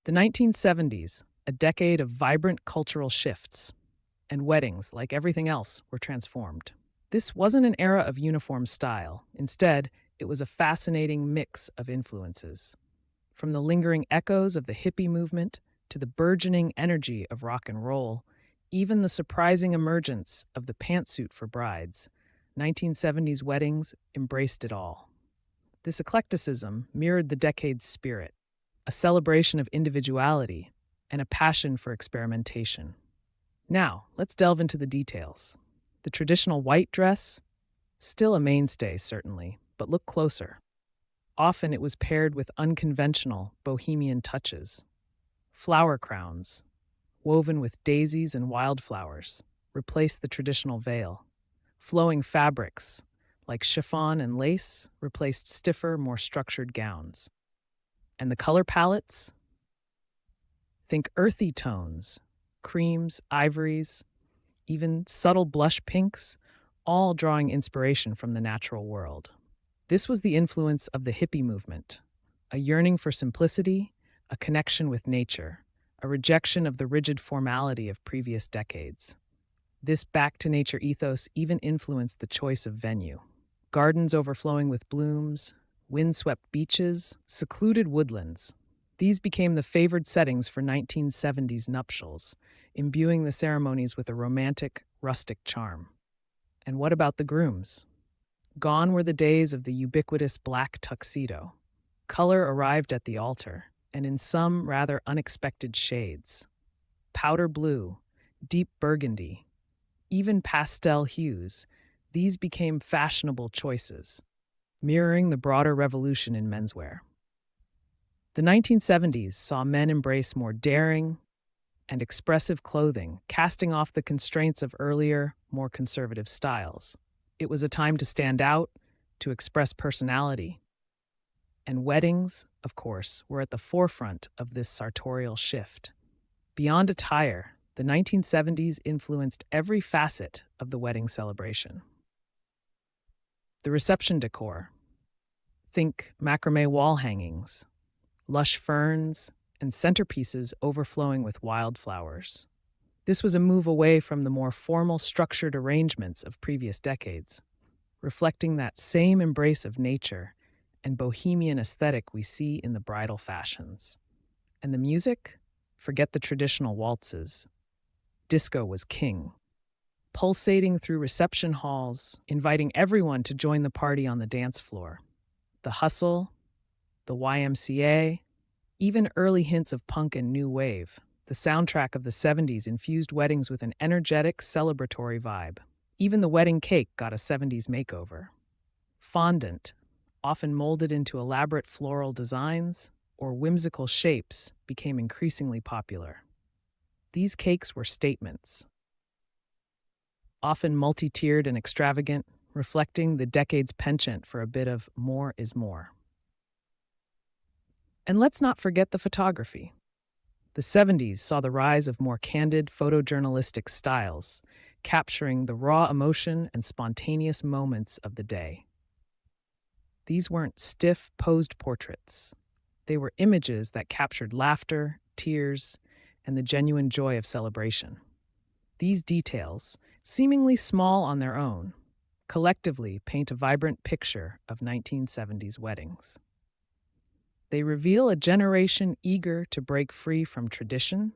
The 1970s, a decade of vibrant cultural shifts, and weddings, like everything else, were transformed. This wasn't an era of uniform style. Instead, it was a fascinating mix of influences. From the lingering echoes of the hippie movement to the burgeoning energy of rock and roll, even the surprising emergence of the pantsuit for brides, 1970s weddings embraced it all. This eclecticism mirrored the decade's spirit, a celebration of individuality and a passion for experimentation. Now, let's delve into the details. The traditional white dress, still a mainstay, certainly, but look closer. Often it was paired with unconventional bohemian touches. Flower crowns, woven with daisies and wildflowers, replaced the traditional veil. Flowing fabrics, like chiffon and lace, replaced stiffer, more structured gowns. And the color palettes? Think earthy tones, creams, ivories, even subtle blush pinks, all drawing inspiration from the natural world. This was the influence of the hippie movement, a yearning for simplicity, a connection with nature, a rejection of the rigid formality of previous decades. This back to nature ethos even influenced the choice of venue. Gardens overflowing with blooms, windswept beaches, secluded woodlands. These became the favored settings for 1970s nuptials, imbuing the ceremonies with a romantic, rustic charm. And what about the grooms? Gone were the days of the ubiquitous black tuxedo. Color arrived at the altar, and in some rather unexpected shades. Powder blue, deep burgundy, even pastel hues, these became fashionable choices, mirroring the broader revolution in menswear. The 1970s saw men embrace more daring and expressive clothing, casting off the constraints of earlier, more conservative styles. It was a time to stand out, to express personality. And weddings, of course, were at the forefront of this sartorial shift. Beyond attire, the 1970s influenced every facet of the wedding celebration. The reception decor. Think macrame wall hangings, lush ferns, and centerpieces overflowing with wildflowers. This was a move away from the more formal, structured arrangements of previous decades, reflecting that same embrace of nature and bohemian aesthetic we see in the bridal fashions. And the music? Forget the traditional waltzes. Disco was king, pulsating through reception halls, inviting everyone to join the party on the dance floor. The hustle, the YMCA, even early hints of punk and new wave. The soundtrack of the 70s infused weddings with an energetic, celebratory vibe. Even the wedding cake got a 70s makeover. Fondant, often molded into elaborate floral designs or whimsical shapes, became increasingly popular. These cakes were statements, often multi-tiered and extravagant, reflecting the decade's penchant for a bit of more is more. And let's not forget the photography. The 70s saw the rise of more candid photojournalistic styles, capturing the raw emotion and spontaneous moments of the day. These weren't stiff, posed portraits. They were images that captured laughter, tears, and the genuine joy of celebration. These details, seemingly small on their own, collectively paint a vibrant picture of 1970s weddings. They reveal a generation eager to break free from tradition,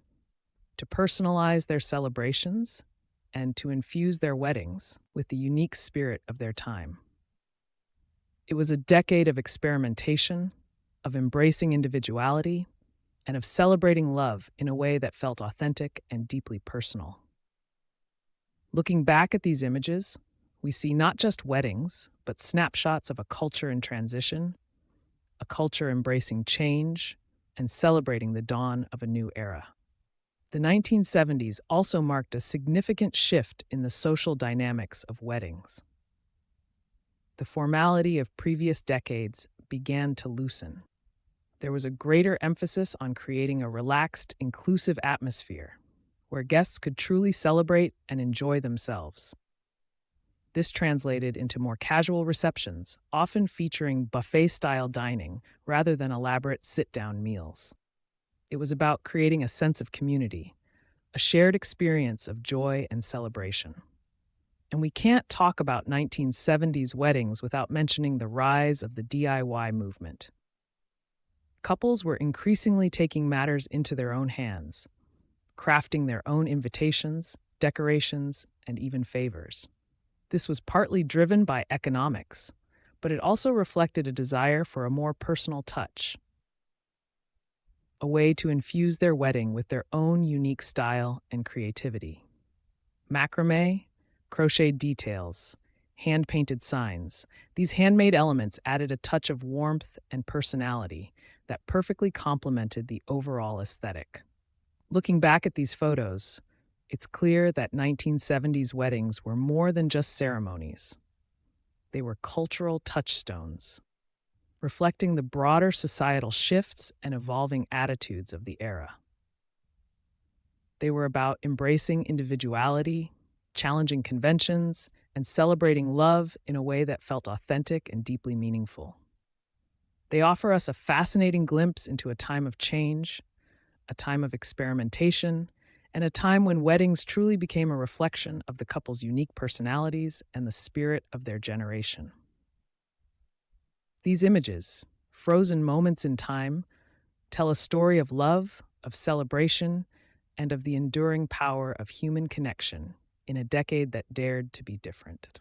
to personalize their celebrations, and to infuse their weddings with the unique spirit of their time. It was a decade of experimentation, of embracing individuality, and of celebrating love in a way that felt authentic and deeply personal. Looking back at these images, we see not just weddings, but snapshots of a culture in transition, a culture embracing change and celebrating the dawn of a new era. The 1970s also marked a significant shift in the social dynamics of weddings. The formality of previous decades began to loosen. There was a greater emphasis on creating a relaxed, inclusive atmosphere where guests could truly celebrate and enjoy themselves. This translated into more casual receptions, often featuring buffet-style dining rather than elaborate sit-down meals. It was about creating a sense of community, a shared experience of joy and celebration. And we can't talk about 1970s weddings without mentioning the rise of the DIY movement. Couples were increasingly taking matters into their own hands, crafting their own invitations, decorations, and even favors. This was partly driven by economics, but it also reflected a desire for a more personal touch, a way to infuse their wedding with their own unique style and creativity. Macrame, crocheted details, hand painted signs, these handmade elements added a touch of warmth and personality that perfectly complemented the overall aesthetic. Looking back at these photos, it's clear that 1970s weddings were more than just ceremonies. They were cultural touchstones, reflecting the broader societal shifts and evolving attitudes of the era. They were about embracing individuality, challenging conventions, and celebrating love in a way that felt authentic and deeply meaningful. They offer us a fascinating glimpse into a time of change, a time of experimentation, and a time when weddings truly became a reflection of the couple's unique personalities and the spirit of their generation. These images, frozen moments in time, tell a story of love, of celebration, and of the enduring power of human connection in a decade that dared to be different.